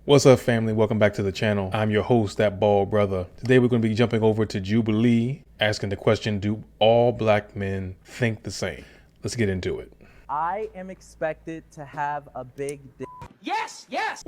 What's up, family? Welcome back to the channel. I'm your host, Thatbaldbrutha. Today we're going to be jumping over to Jubilee, asking the question, do all black men think the same? Let's get into it. I am expected to have a big dick. Yes, yes.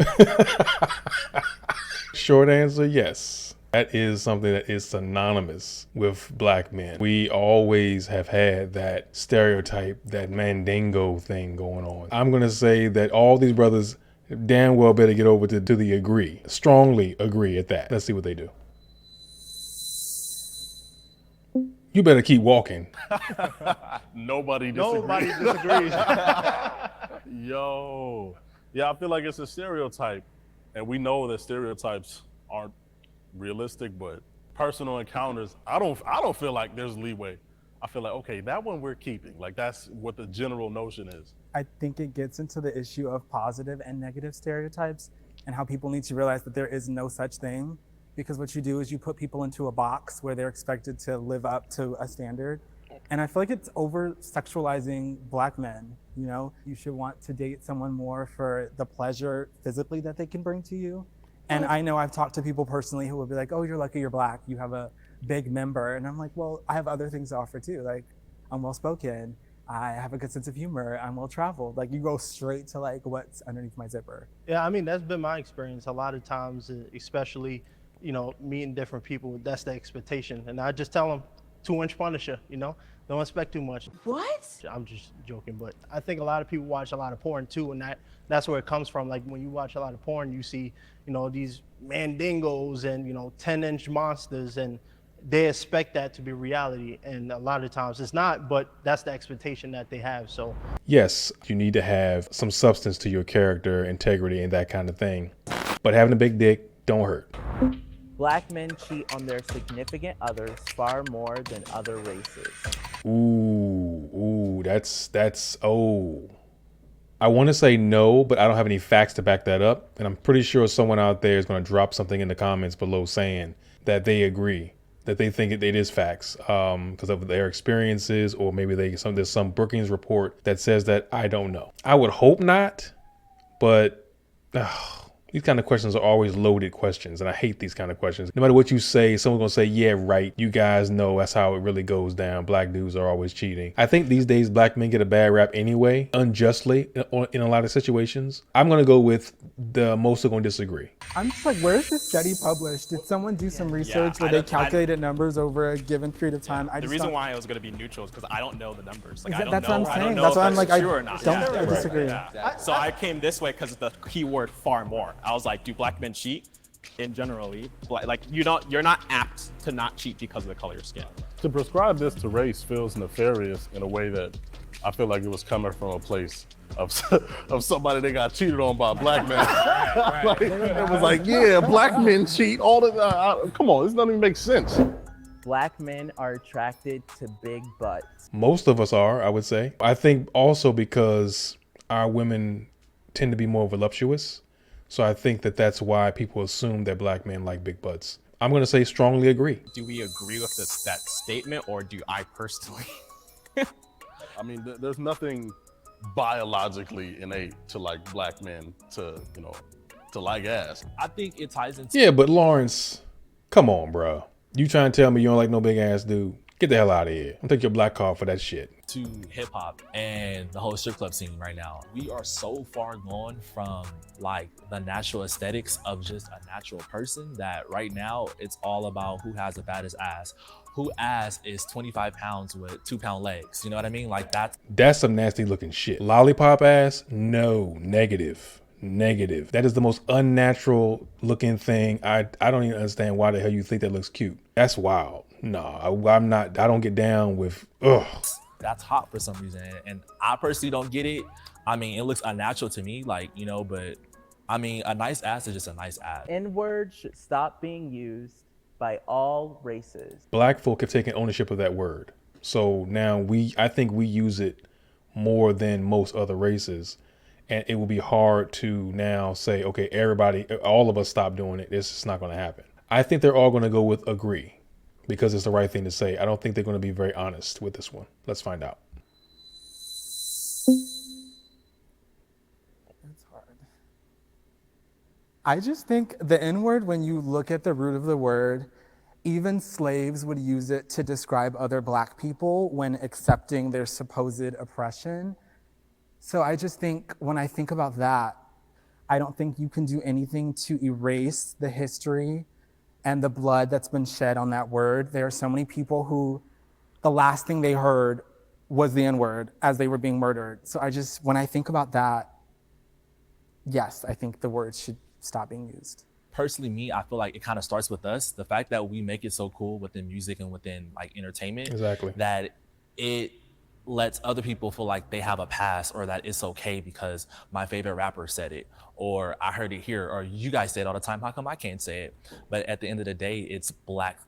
Short answer, yes. That is something that is synonymous with black men. We always have had that stereotype, that mandingo thing going on. I'm going to say that all these brothers damn well better get over to the agree. Strongly agree at that. Let's see what they do. You better keep walking. Nobody disagrees. Yo. Yeah, I feel like it's a stereotype. And we know that stereotypes aren't realistic, but personal encounters, I don't feel like there's leeway. I feel like, okay, that one we're keeping. Like that's what the general notion is. I think it gets into the issue of positive and negative stereotypes and how people need to realize that there is no such thing, because what you do is you put people into a box where they're expected to live up to a standard. And I feel like it's over sexualizing black men. You know, you should want to date someone more for the pleasure physically that they can bring to you. And I know I've talked to people personally who will be like, oh, you're lucky you're black, you have a big member. And I'm like, well, I have other things to offer too. Like, I'm well-spoken, I have a good sense of humor, I'm well-traveled. Like, you go straight to like what's underneath my zipper. Yeah, I mean, that's been my experience a lot of times, especially, you know, meeting different people, that's the expectation. And I just tell them, 2-inch Punisher, you know, don't expect too much. What? I'm just joking, but I think a lot of people watch a lot of porn too, and that's where it comes from. Like when you watch a lot of porn, you see, you know, these mandingos and, you know, 10-inch monsters, and they expect that to be reality. And a lot of times it's not, but that's the expectation that they have. So Yes, you need to have some substance to your character, integrity, and that kind of thing. But having a big dick don't hurt. Black men cheat on their significant others far more than other races. Oh. I want to say no, but I don't have any facts to back that up. And I'm pretty sure someone out there is going to drop something in the comments below saying that they agree, that they think it is facts because of their experiences, or maybe there's some Brookings report that says that. I don't know. I would hope not, but these kind of questions are always loaded questions, and I hate these kind of questions. No matter what you say, someone's gonna say, yeah, right. You guys know that's how it really goes down. Black dudes are always cheating. I think these days black men get a bad rap anyway, unjustly in a lot of situations. I'm gonna go with the most are gonna disagree. I'm just like, where is this study published? Did someone do some research where they calculated numbers over a given period of time? The reason why it was going to be neutral is because I don't know the numbers. Like, that's what I'm saying. That's why I'm like, I disagree. So I came this way because of the keyword far more. I was like, do black men cheat? In generally, like you're not apt to not cheat because of the color of your skin. To prescribe this to race feels nefarious in a way that I feel like it was coming from a place of somebody that got cheated on by a black man. Like, it was like, yeah, black men cheat all the time. Come on, this doesn't even make sense. Black men are attracted to big butts. Most of us are, I would say. I think also because our women tend to be more voluptuous. So I think that that's why people assume that black men like big butts. I'm going to say strongly agree. Do we agree with that statement, or do I personally? I mean, there's nothing biologically innate to like black men to like ass. I think it ties into. Yeah, but Lawrence, come on, bro. You trying to tell me you don't like no big ass dude? Get the hell out of here. I'm take your black card for that shit. To hip hop and the whole strip club scene right now. We are so far gone from like the natural aesthetics of just a natural person that right now it's all about who has the baddest ass. Who ass is 25 pounds with 2-pound legs. You know what I mean? Like that's some nasty looking shit. Lollipop ass? No, negative. That is the most unnatural looking thing. I don't even understand why the hell you think that looks cute. That's wild. No, I'm not. I don't get down with, ugh. That's hot for some reason. And I personally don't get it. I mean, it looks unnatural to me, like, you know, but I mean, a nice ass is just a nice ass. N-words should stop being used by all races. Black folk have taken ownership of that word. So now I think we use it more than most other races. And it will be hard to now say, okay, everybody, all of us stop doing it. This is not going to happen. I think they're all going to go with agree because it's the right thing to say. I don't think they're going to be very honest with this one. Let's find out. That's hard. I just think the N word, when you look at the root of the word, even slaves would use it to describe other Black people when accepting their supposed oppression. So I just think when I think about that, I don't think you can do anything to erase the history and the blood that's been shed on that word. There are so many people who the last thing they heard was the N word as they were being murdered. So when I think about that, yes, I think the word should stop being used. Personally, me, I feel like it kind of starts with us. The fact that we make it so cool within music and within like entertainment, Exactly. that it lets other people feel like they have a pass, or that it's okay because my favorite rapper said it, or I heard it here, or you guys say it all the time. How come I can't say it? But at the end of the day, it's black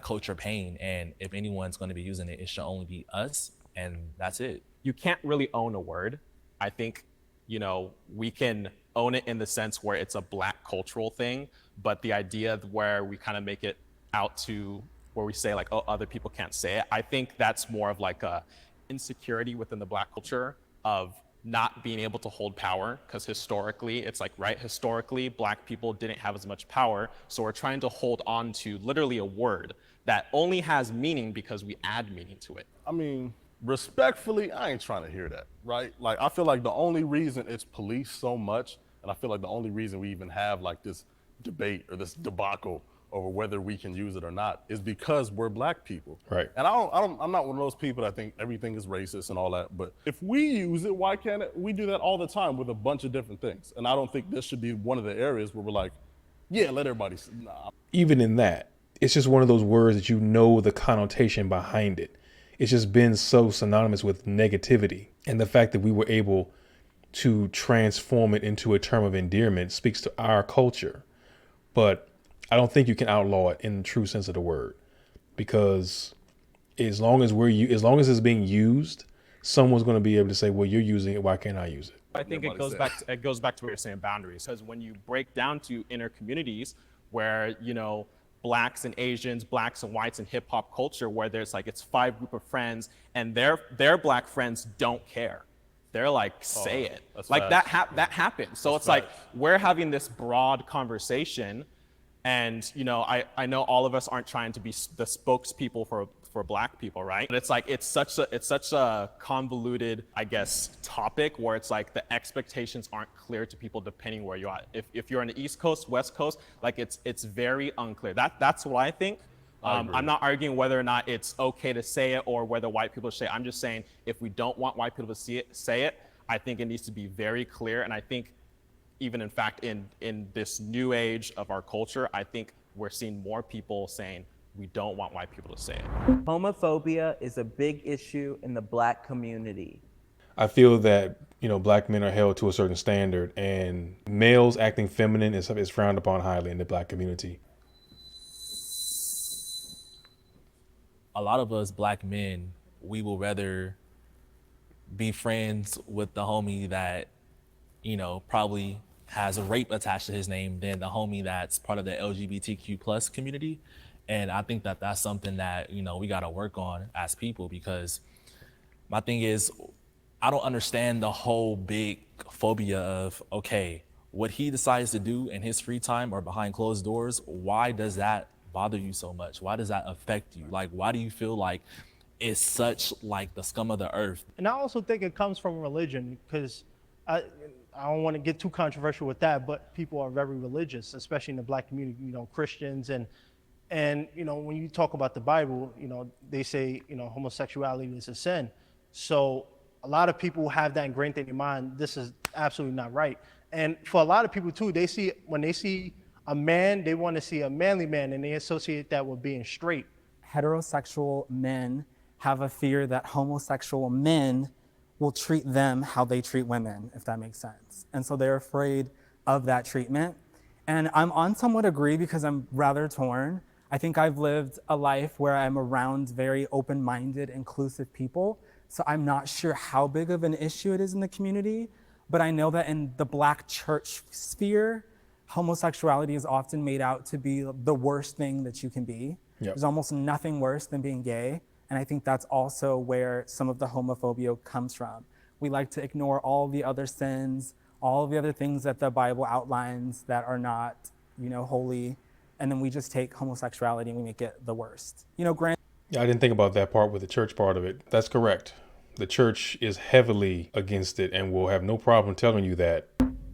culture pain. And if anyone's going to be using it, it should only be us. And that's it. You can't really own a word. I think, we can own it in the sense where it's a Black cultural thing, but the idea where we kind of make it out to where we say like, oh, other people can't say it, I think that's more of like a insecurity within the Black culture of not being able to hold power, because historically, it's like, right, historically, Black people didn't have as much power, so we're trying to hold on to literally a word that only has meaning because we add meaning to it. I mean, respectfully, I ain't trying to hear that, right? Like, I feel like the only reason it's policed so much, and I feel like the only reason we even have like this debate or this debacle over whether we can use it or not is because we're Black people. Right. And I'm not one of those people that think everything is racist and all that, but if we use it, why can't we do that all the time with a bunch of different things? And I don't think this should be one of the areas where we're like, yeah, let everybody, nah. Even in that, it's just one of those words that the connotation behind it. It's just been so synonymous with negativity. And the fact that we were able to transform it into a term of endearment speaks to our culture. But I don't think you can outlaw it in the true sense of the word, because as long as it's being used, someone's going to be able to say, well, you're using it, why can't I use it? I think it goes back to what you're saying, boundaries. Because when you break down to inner communities where, Blacks and Asians, Blacks and whites in hip hop culture, where there's like, it's 5 group of friends and their Black friends don't care. They're like, say it. Like that happens. So it's like, we're having this broad conversation, and I know all of us aren't trying to be the spokespeople for Black people, right? But it's like, it's such a convoluted, I guess, topic where it's like the expectations aren't clear to people depending where you are. If you're on the East Coast, West Coast, like it's very unclear. That's what I think. I'm not arguing whether or not it's okay to say it or whether white people should say it. I'm just saying, if we don't want white people to say it, I think it needs to be very clear. And I think even in fact, in this new age of our culture, I think we're seeing more people saying, we don't want white people to say it. Homophobia is a big issue in the Black community. I feel that, Black men are held to a certain standard, and males acting feminine is frowned upon highly in the Black community. A lot of us Black men, we will rather be friends with the homie that, probably has a rape attached to his name than the homie that's part of the LGBTQ plus community. And I think that that's something that, we got to work on as people, because my thing is, I don't understand the whole big phobia of, okay, what he decides to do in his free time or behind closed doors, why does that bother you so much? Why does that affect you? Like, why do you feel like it's such like the scum of the earth? And I also think it comes from religion, because I don't want to get too controversial with that, but people are very religious, especially in the Black community, Christians. And when you talk about the Bible, they say, homosexuality is a sin. So a lot of people have that ingrained in their mind. This is absolutely not right. And for a lot of people too, when they see a man, they want to see a manly man, and they associate that with being straight. Heterosexual men have a fear that homosexual men will treat them how they treat women, if that makes sense. And so they're afraid of that treatment. And I'm on somewhat agree, because I'm rather torn. I think I've lived a life where I'm around very open-minded, inclusive people. So I'm not sure how big of an issue it is in the community, but I know that in the Black church sphere, homosexuality is often made out to be the worst thing that you can be. Yep. There's almost nothing worse than being gay. And I think that's also where some of the homophobia comes from. We like to ignore all the other sins, all of the other things that the Bible outlines that are not, holy, and then we just take homosexuality and we make it the worst. Granted, Yeah, I didn't think about that part with the church part of it. That's correct. The church is heavily against it and will have no problem telling you that.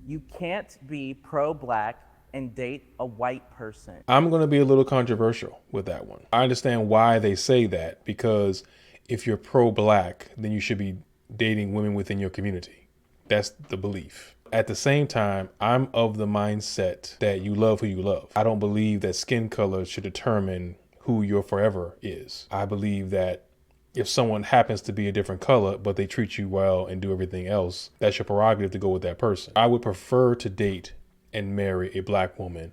You can't be pro-black and date a white person. I'm going to be a little controversial with that one. I understand why they say that, because if you're pro-black, then you should be dating women within your community. That's the belief. At the same time, I'm of the mindset that you love who you love. I don't believe that skin color should determine who your forever is. I believe that if someone happens to be a different color, but they treat you well and do everything else, that's your prerogative to go with that person. I would prefer to date and marry a black woman,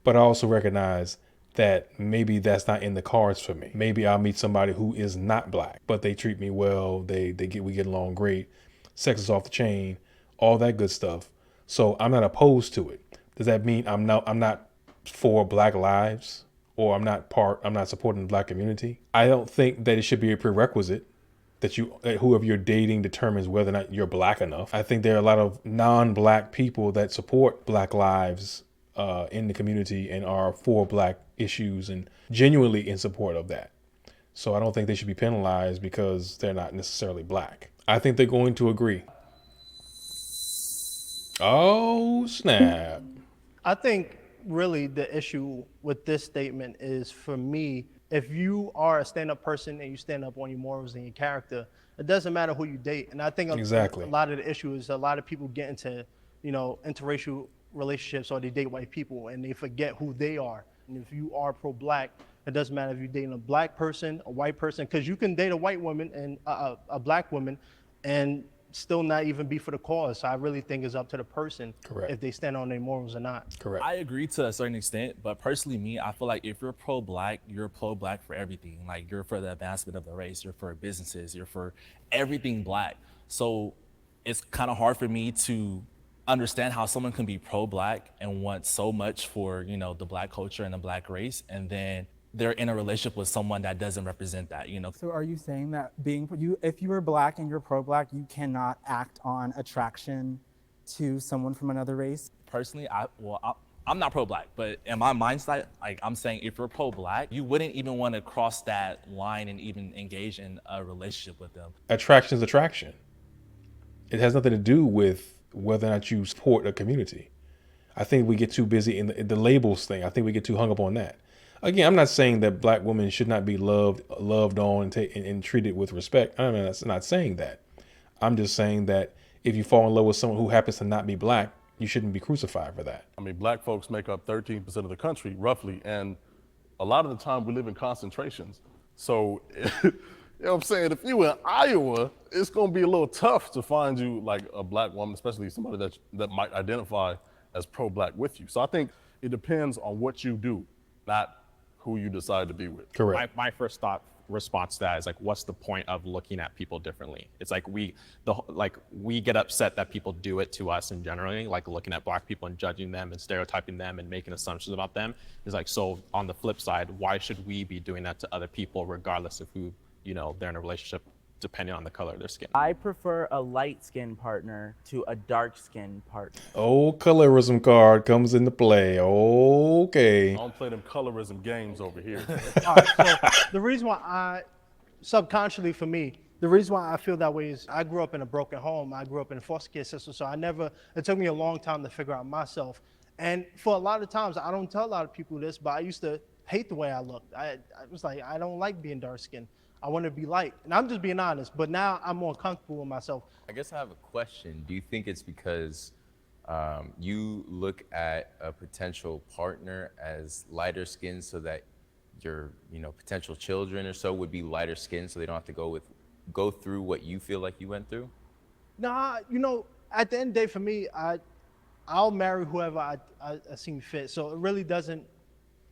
but I also recognize that maybe that's not in the cards for me. Maybe I'll meet somebody who is not black, but they treat me well. We get along great. Sex is off the chain, all that good stuff. So I'm not opposed to it. Does that mean I'm not for Black lives, or I'm not supporting the black community? I don't think that it should be a prerequisite that whoever you're dating determines whether or not you're black enough. I think there are a lot of non-black people that support Black lives in the community and are for black issues and genuinely in support of that. So I don't think they should be penalized because they're not necessarily black. I think they're going to agree. Oh, snap. I think really the issue with this statement is, for me, if you are a stand-up person and you stand up on your morals and your character, it doesn't matter who you date. And I think Exactly. a lot of the issue is a lot of people get into, interracial relationships, or they date white people and they forget who they are. And if you are pro-black, it doesn't matter if you're dating a black person, a white person, because you can date a white woman and a black woman and still not even be for the cause. So I really think it's up to the person. Correct. If they stand on their morals or not. Correct. I agree to a certain extent, but personally, I feel like if you're pro-black, you're pro-black for everything. Like, you're for the advancement of the race, you're for businesses, you're for everything black. So it's kind of hard for me to understand how someone can be pro-black and want so much for, the black culture and the black race, and then they're in a relationship with someone that doesn't represent that, So are you saying that if you are black and you're pro-black, you cannot act on attraction to someone from another race? Personally, I'm not pro-black, but in my mindset, like, I'm saying if you're pro-black, you wouldn't even want to cross that line and even engage in a relationship with them. Attraction is attraction. It has nothing to do with whether or not you support a community. I think we get too busy in the labels thing. I think we get too hung up on that. Again, I'm not saying that black women should not be loved on and treated with respect. I'm not saying that. I'm just saying that if you fall in love with someone who happens to not be black, you shouldn't be crucified for that. I mean, black folks make up 13% of the country, roughly, and a lot of the time we live in concentrations. So, you know what I'm saying? If you in Iowa, it's gonna be a little tough to find you like a black woman, especially somebody that might identify as pro-black with you. So I think it depends on what you do, not who you decide to be with. Correct. My first response to that is like, what's the point of looking at people differently? It's like we get upset that people do it to us in generally, like looking at black people and judging them and stereotyping them and making assumptions about them. It's like, so on the flip side, why should we be doing that to other people regardless of who, they're in a relationship, depending on the color of their skin? I prefer a light-skinned partner to a dark-skinned partner. Oh, colorism card comes into play. Okay. I don't play them colorism games over here. All right, so the reason why subconsciously for me, the reason why I feel that way is I grew up in a broken home. I grew up in a foster care system, so it took me a long time to figure out myself. And for a lot of times, I don't tell a lot of people this, but I used to hate the way I looked. I was like, I don't like being dark-skinned. I want to be light. And I'm just being honest, but now I'm more comfortable with myself. I guess I have a question. Do you think it's because you look at a potential partner as lighter skinned so that your potential children or so would be lighter skinned so they don't have to go through what you feel like you went through? Nah, at the end of the day for me, I'll marry whoever I seem fit. So it really doesn't,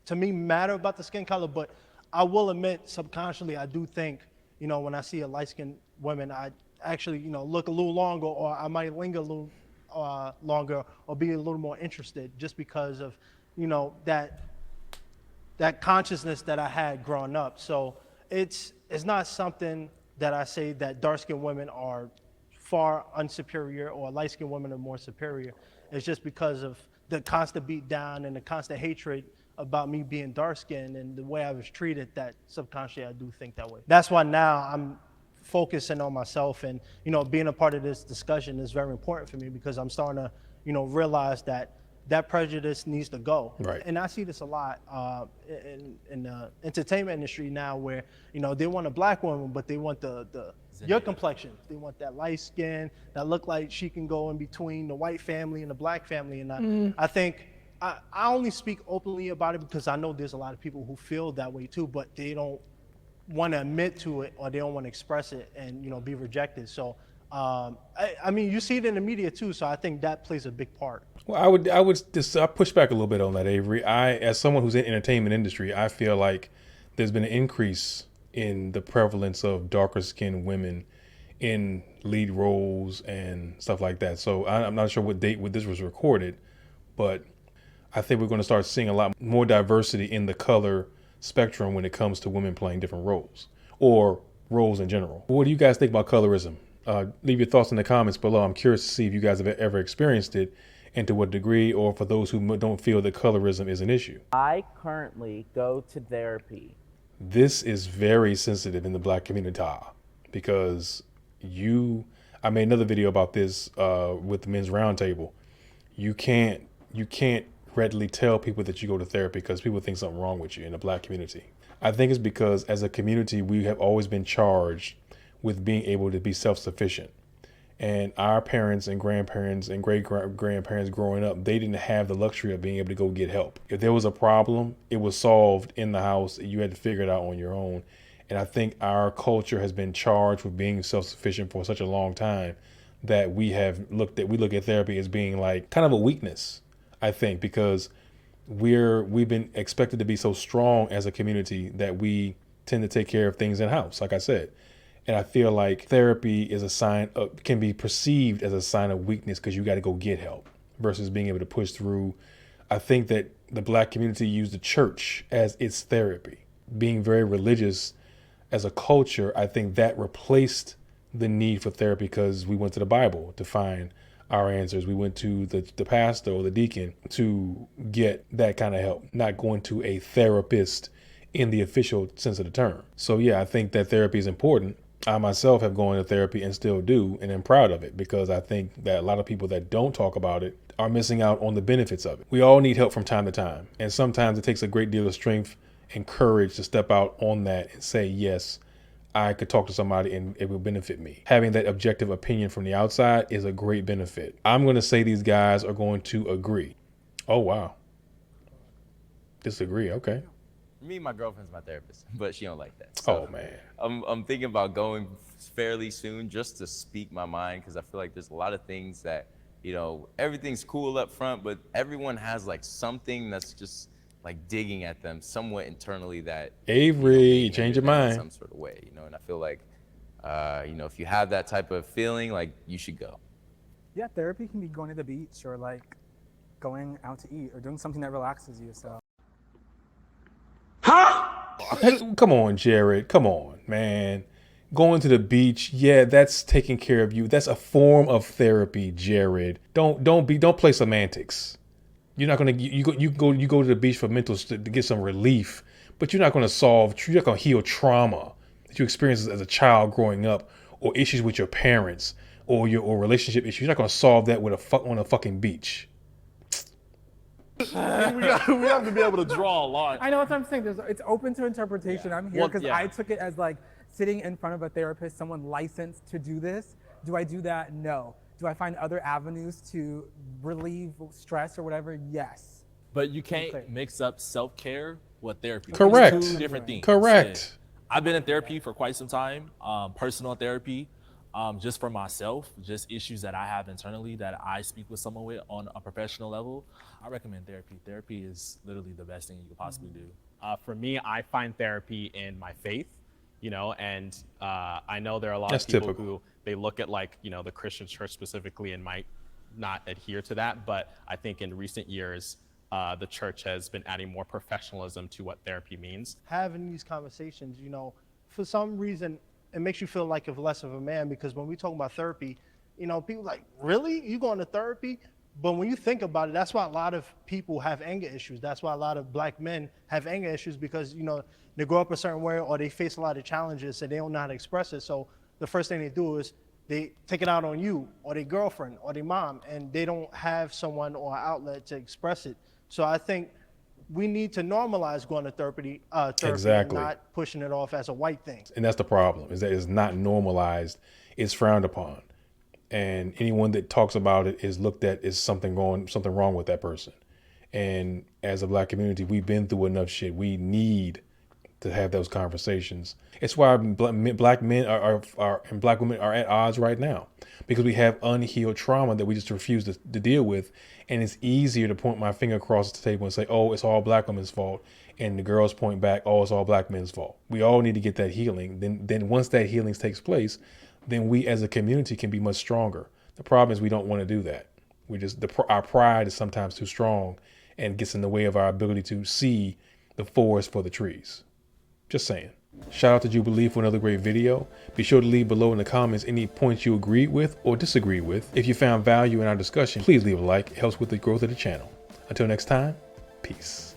to me, matter about the skin color, but I will admit, subconsciously, I do think, when I see a light-skinned woman, I actually, look a little longer, or I might linger a little longer, or be a little more interested, just because of, that consciousness that I had growing up. So it's not something that I say that dark-skinned women are far unsuperior or light-skinned women are more superior. It's just because of the constant beat down and the constant hatred about me being dark-skinned and the way I was treated, that subconsciously I do think that way. That's why now I'm focusing on myself, and being a part of this discussion is very important for me, because I'm starting to realize that prejudice needs to go. Right. And I see this a lot in the entertainment industry now, where they want a black woman, but they want your complexion. They want that light skin that look like she can go in between the white family and the black family. And I think I only speak openly about it because I know there's a lot of people who feel that way too, but they don't want to admit to it, or they don't want to express it and be rejected. So I mean, you see it in the media too, so I think that plays a big part. Well, I push back a little bit on that, Avery. As someone who's in the entertainment industry, I feel like there's been an increase in the prevalence of darker skinned women in lead roles and stuff like that. So I'm not sure what date this was recorded, but I think we're going to start seeing a lot more diversity in the color spectrum when it comes to women playing different roles, or roles in general. What do you guys think about colorism? Leave your thoughts in the comments below. I'm curious to see if you guys have ever experienced it, and to what degree, or for those who don't feel that colorism is an issue. I currently go to therapy. This is very sensitive in the black community, because I made another video about this with the Men's Roundtable. You can't readily tell people that you go to therapy because people think something wrong with you in the black community. I think it's because as a community, we have always been charged with being able to be self-sufficient. And our parents and grandparents and great-grandparents growing up, they didn't have the luxury of being able to go get help. If there was a problem, it was solved in the house. You had to figure it out on your own. And I think our culture has been charged with being self-sufficient for such a long time that we look at therapy as being like kind of a weakness, I think, because we've been expected to be so strong as a community that we tend to take care of things in house, like I said. And I feel like therapy is can be perceived as a sign of weakness because you got to go get help versus being able to push through. I think that the black community used the church as its therapy. Being very religious as a culture, I think that replaced the need for therapy because we went to the Bible to find our answers. We went to the pastor or the deacon to get that kind of help, not going to a therapist in the official sense of the term. So yeah, I think that therapy is important. I myself have gone to therapy and still do, and I'm proud of it because I think that a lot of people that don't talk about it are missing out on the benefits of it. We all need help from time to time, and sometimes it takes a great deal of strength and courage to step out on that and say, yes, I could talk to somebody and it will benefit me. Having that objective opinion from the outside is a great benefit. I'm going to say these guys are going to agree. Oh, wow. Disagree. Okay. Me, my girlfriend's my therapist, but she don't like that. So, oh man. I'm thinking about going fairly soon just to speak my mind, because I feel like there's a lot of things that, everything's cool up front, but everyone has like something that's just like digging at them somewhat internally that Avery, change your mind. In some sort of way, and I feel like, if you have that type of feeling, like you should go. Yeah, therapy can be going to the beach or like going out to eat or doing something that relaxes you. So. Come on, Jared. Come on, man. Going to the beach, yeah, that's taking care of you. That's a form of therapy, Jared. Don't play semantics. You're not gonna you go to the beach for to get some relief, but you're not gonna heal trauma that you experienced as a child growing up, or issues with your parents, or relationship issues. You're not gonna solve that on a fucking beach. we have to be able to draw a line. I know what I'm saying. It's open to interpretation. Yeah. I'm here because I took it as like sitting in front of a therapist, someone licensed to do this. Do I do that? No. Do I find other avenues to relieve stress or whatever? Yes. But you can't mix up self-care with therapy. Correct. It's two different things. Correct. Yeah. I've been in therapy for quite some time, personal therapy. Just for myself, just issues that I have internally that I speak with someone with on a professional level. I recommend therapy. Therapy is literally the best thing you could possibly do. For me, I find therapy in my faith, and I know there are a lot That's of people typical. who they look at the Christian church specifically and might not adhere to that. But I think in recent years, the church has been adding more professionalism to what therapy means. Having these conversations, for some reason, it makes you feel like less of a man, because when we talk about therapy, You know, people like, really? You going to therapy? But when you think about it, that's why a lot of people have anger issues. That's why a lot of black men have anger issues, because, you know, they grow up a certain way or they face a lot of challenges and they don't know how to express it. So the first thing they do is they take it out on you or their girlfriend or their mom, and they don't have someone or an outlet to express it. So I think we need to normalize going to therapy, Exactly. and not pushing it off as a white thing. And that's the problem, is that it's not normalized. It's frowned upon. And anyone that talks about it is looked at as something wrong with that person. And as a black community, we've been through enough shit. We need to have those conversations. It's why black men are and black women are at odds right now, because we have unhealed trauma that we just refuse to deal with. And it's easier to point my finger across the table and say, oh, it's all black women's fault. And the girls point back, oh, it's all black men's fault. We all need to get that healing. Then once that healing takes place, then we as a community can be much stronger. The problem is we don't want to do that. Our pride is sometimes too strong and gets in the way of our ability to see the forest for the trees. Just saying. Shout out to Jubilee for another great video. Be sure to leave below in the comments any points you agreed with or disagreed with. If you found value in our discussion, please leave a like. It helps with the growth of the channel. Until next time, peace.